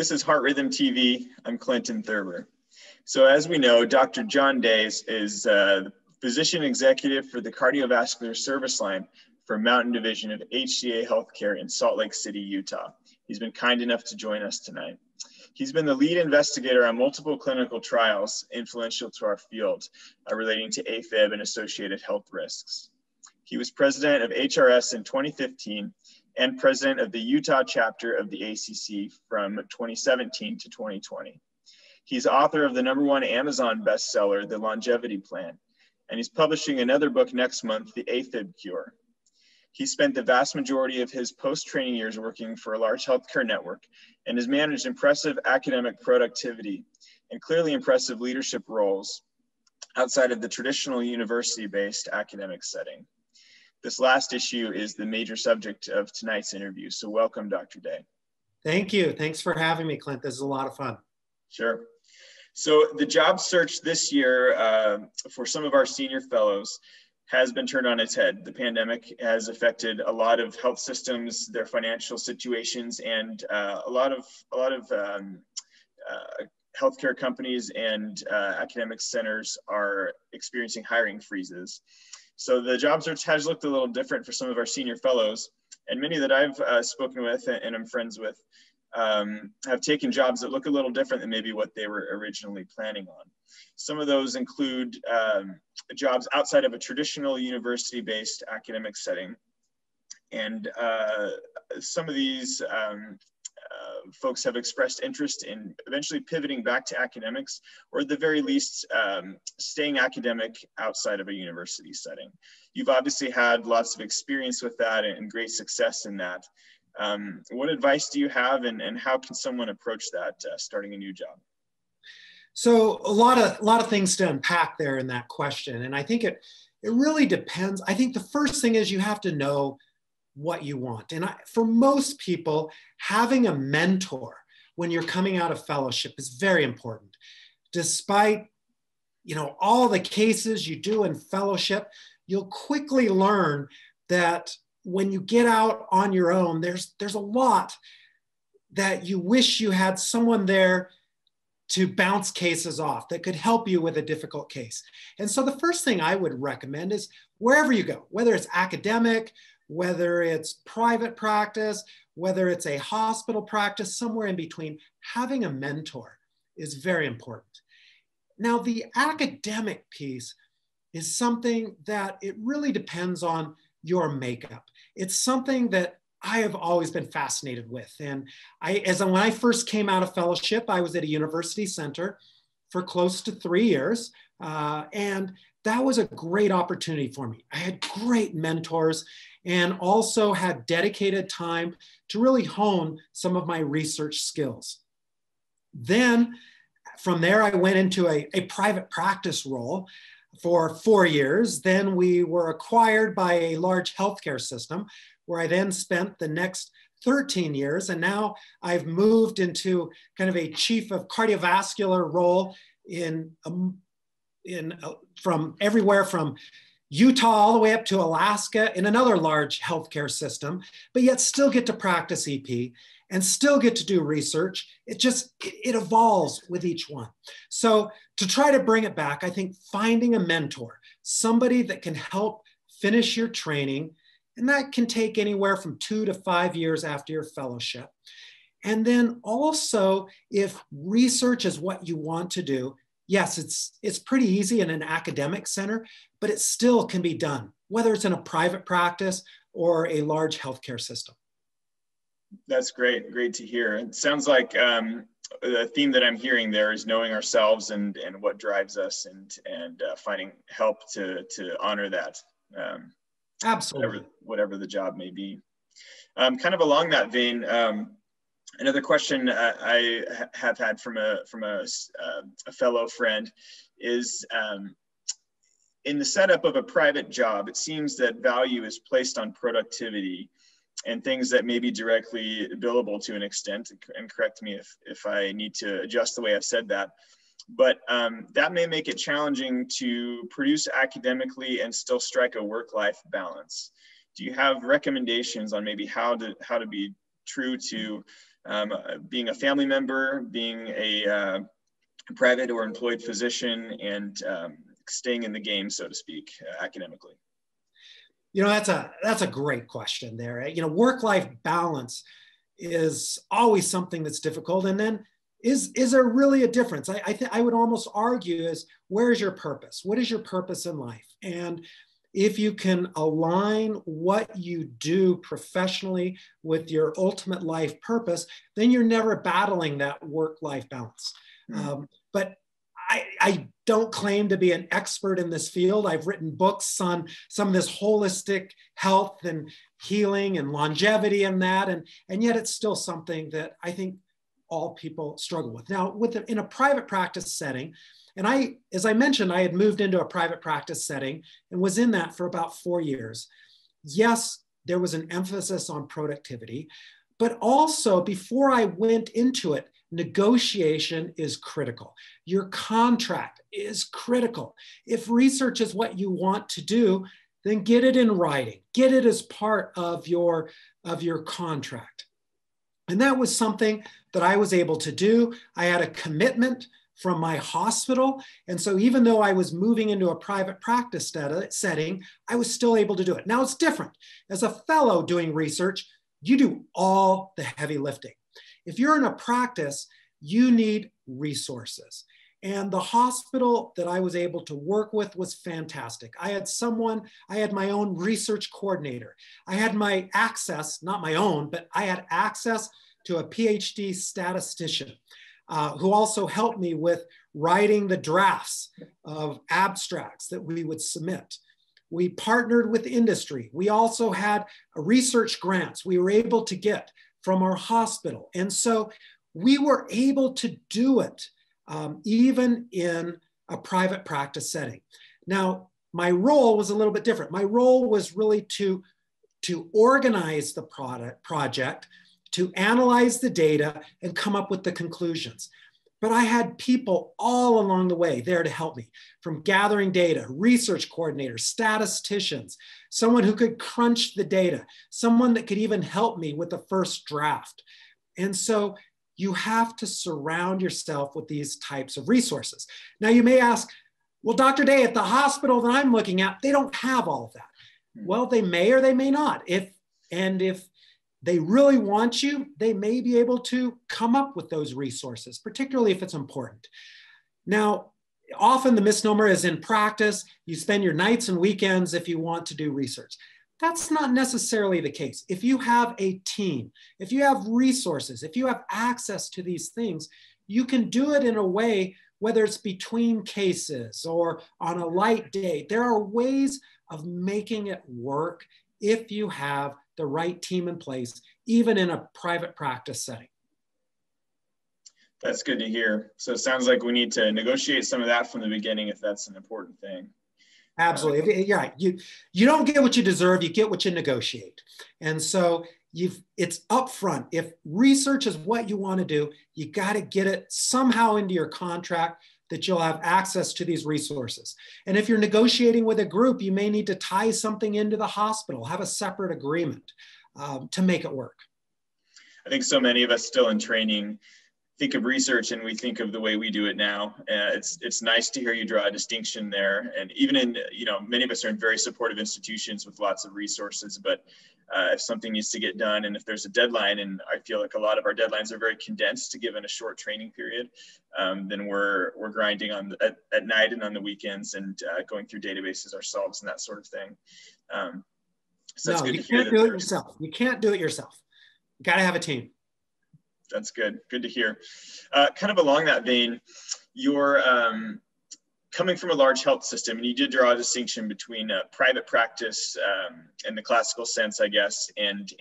This is Heart Rhythm TV. I'm Clinton Thurber. So as we know, Dr. John Days is the physician executive for the cardiovascular service line for Mountain Division of HCA Healthcare in Salt Lake City, Utah. He's been kind enough to join us tonight. He's been the lead investigator on multiple clinical trials influential to our field relating to AFib and associated health risks. He was president of FHRS in 2015 and president of the Utah chapter of the ACC from 2017 to 2020. He's author of the #1 Amazon bestseller, The Longevity Plan, and he's publishing another book next month, The AFib Cure. He spent the vast majority of his post-training years working for a large healthcare network and has managed impressive academic productivity and clearly impressive leadership roles outside of the traditional university-based academic setting. This last issue is the major subject of tonight's interview. So welcome, Dr. Day. Thank you. Thanks for having me, Clint. This is a lot of fun. Sure. So the job search this year for some of our senior fellows has been turned on its head. The pandemic has affected a lot of health systems, their financial situations, and a lot of healthcare companies and academic centers are experiencing hiring freezes. So the job search has looked a little different for some of our senior fellows, and many that I've spoken with and I'm friends with have taken jobs that look a little different than maybe what they were originally planning on. Some of those include jobs outside of a traditional university-based academic setting. And some of these folks have expressed interest in eventually pivoting back to academics, or at the very least, staying academic outside of a university setting. You've obviously had lots of experience with that and great success in that. What advice do you have, and how can someone approach that starting a new job? So a lot of things to unpack there in that question. And I think it really depends. I think the first thing is you have to know what you want. And for most people, having a mentor when you're coming out of fellowship is very important. Despite, all the cases you do in fellowship, you'll quickly learn that when you get out on your own, there's a lot that you wish you had someone there to bounce cases off that could help you with a difficult case. And so the first thing I would recommend is wherever you go, whether it's academic, whether it's private practice, whether it's a hospital practice, somewhere in between, having a mentor is very important. Now, the academic piece is something that it really depends on your makeup. It's something that I have always been fascinated with. And when I first came out of fellowship, I was at a university center for close to 3 years. And that was a great opportunity for me. I had great mentors and also had dedicated time to really hone some of my research skills. Then from there, I went into a private practice role for 4 years. Then we were acquired by a large healthcare system where I then spent the next 13 years. And now I've moved into kind of a chief of cardiovascular role from everywhere from Utah all the way up to Alaska in another large healthcare system, but yet still get to practice EP and still get to do research. It evolves with each one. So to try to bring it back, I think finding a mentor, somebody that can help finish your training, and that can take anywhere from 2 to 5 years after your fellowship. And then also, if research is what you want to do, yes, it's pretty easy in an academic center, but it still can be done, whether it's in a private practice or a large healthcare system. That's great to hear. It sounds like the theme that I'm hearing there is knowing ourselves and what drives us, and finding help to honor that. Absolutely. Whatever the job may be. Kind of along that vein, another question I have had from a fellow friend is, in the setup of a private job, it seems that value is placed on productivity and things that may be directly billable to an extent, and correct me if I need to adjust the way I've said that. But that may make it challenging to produce academically and still strike a work-life balance. Do you have recommendations on maybe how to be true to being a family member, being a private or employed physician, and staying in the game, so to speak, academically? You know, that's a great question there. You know, work-life balance is always something that's difficult. And then is there really a difference? I would almost argue is, where's your purpose? What is your purpose in life? And if you can align what you do professionally with your ultimate life purpose, then you're never battling that work-life balance. But I don't claim to be an expert in this field. I've written books on some of this holistic health and healing and longevity and that, and yet it's still something that I think all people struggle with. Now, in a private practice setting, and as I mentioned, I had moved into a private practice setting and was in that for about 4 years. Yes, there was an emphasis on productivity, but also before I went into it, negotiation is critical. Your contract is critical. If research is what you want to do, then get it in writing. Get it as part of your contract. And that was something that I was able to do. I had a commitment from my hospital. And so even though I was moving into a private practice setting, I was still able to do it. Now it's different. As a fellow doing research, you do all the heavy lifting. If you're in a practice, you need resources. And the hospital that I was able to work with was fantastic. I had my own research coordinator. I had my access, not my own, but I had access to a PhD statistician who also helped me with writing the drafts of abstracts that we would submit. We partnered with industry. We also had research grants we were able to get from our hospital. And so we were able to do it even in a private practice setting. Now, my role was a little bit different. My role was really to organize the project, to analyze the data and come up with the conclusions. But I had people all along the way there to help me, from gathering data, research coordinators, statisticians, someone who could crunch the data, someone that could even help me with the first draft. And so you have to surround yourself with these types of resources. Now you may ask, well, Dr. Day, at the hospital that I'm looking at, they don't have all of that. Well, they may or they may not. If they really want you, they may be able to come up with those resources, particularly if it's important. Now, often the misnomer is, in practice, you spend your nights and weekends if you want to do research. That's not necessarily the case. If you have a team, if you have resources, if you have access to these things, you can do it in a way, whether it's between cases or on a light day. There are ways of making it work if you have the right team in place, even in a private practice setting. That's good to hear. So it sounds like we need to negotiate some of that from the beginning if that's an important thing. Absolutely. Yeah, you don't get what you deserve, you get what you negotiate. And so it's upfront. If research is what you want to do, you got to get it somehow into your contract that you'll have access to these resources. And if you're negotiating with a group, you may need to tie something into the hospital, have a separate agreement to make it work. I think so many of us still in training think of research and we think of the way we do it now. It's nice to hear you draw a distinction there. And even in, many of us are in very supportive institutions with lots of resources, but if something needs to get done and if there's a deadline, and I feel like a lot of our deadlines are very condensed given a short training period, then we're grinding at night and on the weekends and going through databases ourselves and that sort of thing. So no, you can't do it yourself. You can't do it yourself. You got to have a team. That's good. Good to hear. Kind of along that vein, you're coming from a large health system, and you did draw a distinction between private practice in the classical sense, I guess, and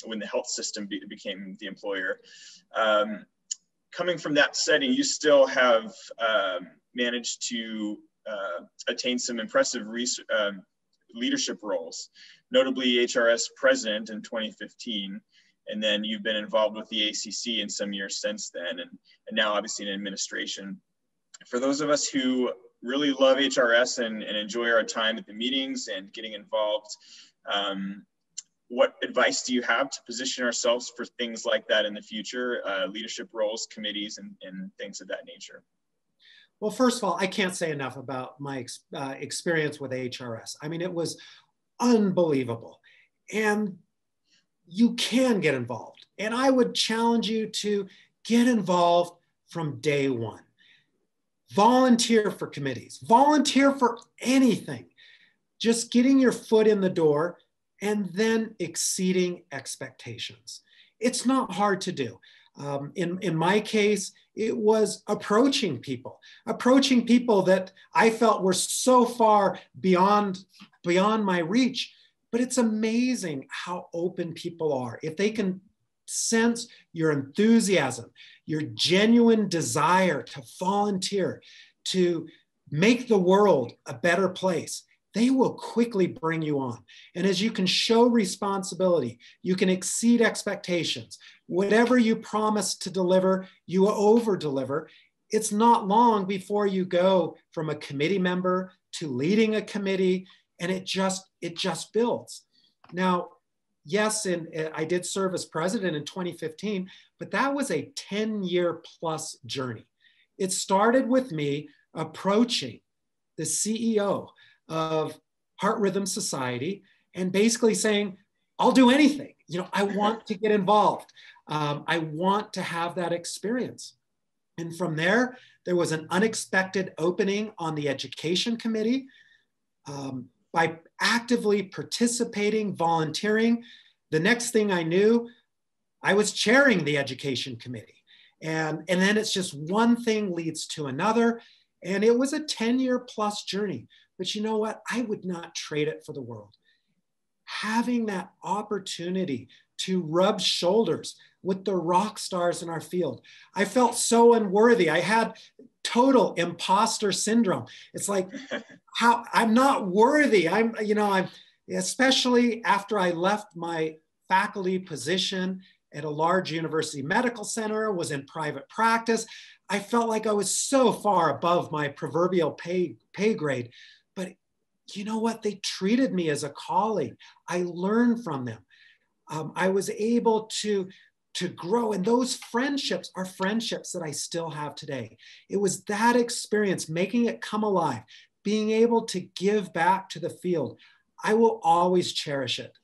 when the health system became the employer. Coming from that setting, you still have managed to attain some impressive leadership roles, notably HRS president in 2015. And then you've been involved with the ACC in some years since then, and now obviously in administration. For those of us who really love HRS and enjoy our time at the meetings and getting involved, what advice do you have to position ourselves for things like that in the future, leadership roles, committees, and things of that nature? Well, first of all, I can't say enough about my experience with HRS. I mean, it was unbelievable. And you can get involved. And I would challenge you to get involved from day one. Volunteer for committees, volunteer for anything. Just getting your foot in the door and then exceeding expectations. It's not hard to do. In my case, it was approaching people that I felt were so far beyond my reach. But it's amazing how open people are. If they can sense your enthusiasm, your genuine desire to volunteer, to make the world a better place, they will quickly bring you on. And as you can show responsibility, you can exceed expectations. Whatever you promise to deliver, you over-deliver. It's not long before you go from a committee member to leading a committee, and it just builds. Now, yes, and I did serve as president in 2015, but that was a 10-year plus journey. It started with me approaching the CEO of Heart Rhythm Society and basically saying, I'll do anything. I want to get involved. I want to have that experience. And from there was an unexpected opening on the education committee. By actively participating, volunteering, the next thing I knew, I was chairing the education committee. And then it's just one thing leads to another. And it was a 10-year plus journey. But you know what? I would not trade it for the world. Having that opportunity to rub shoulders with the rock stars in our field. I felt so unworthy. I had total imposter syndrome. It's like, how I'm not worthy. I'm especially after I left my faculty position at a large university medical center, was in private practice. I felt like I was so far above my proverbial pay grade. But you know what? They treated me as a colleague. I learned from them. I was able to grow. And those friendships are friendships that I still have today. It was that experience, making it come alive, being able to give back to the field. I will always cherish it.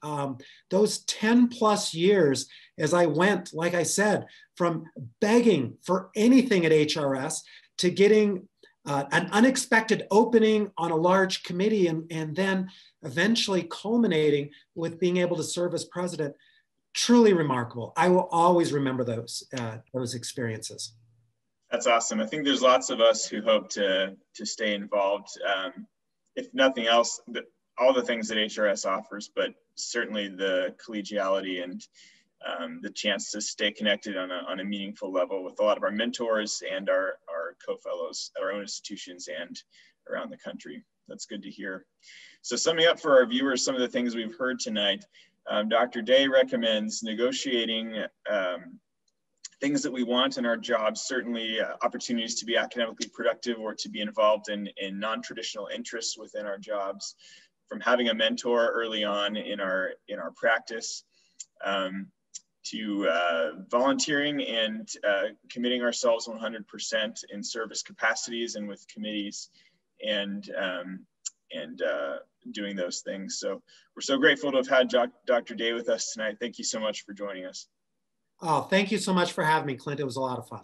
Those 10 plus years as I went, like I said, from begging for anything at HRS to getting an unexpected opening on a large committee and then eventually culminating with being able to serve as president. Truly remarkable. I will always remember those experiences. That's awesome. I think there's lots of us who hope to stay involved. If nothing else, all the things that HRS offers, but certainly the collegiality and the chance to stay connected on a meaningful level with a lot of our mentors and our co-fellows at our own institutions and around the country. That's good to hear. So summing up for our viewers, some of the things we've heard tonight, Dr. Day recommends negotiating things that we want in our jobs, certainly opportunities to be academically productive or to be involved in non-traditional interests within our jobs, from having a mentor early on in our practice, to volunteering and committing ourselves 100% in service capacities and with committees, and doing those things. So we're so grateful to have had Dr. Day with us tonight. Thank you so much for joining us. Oh, thank you so much for having me, Clint. It was a lot of fun.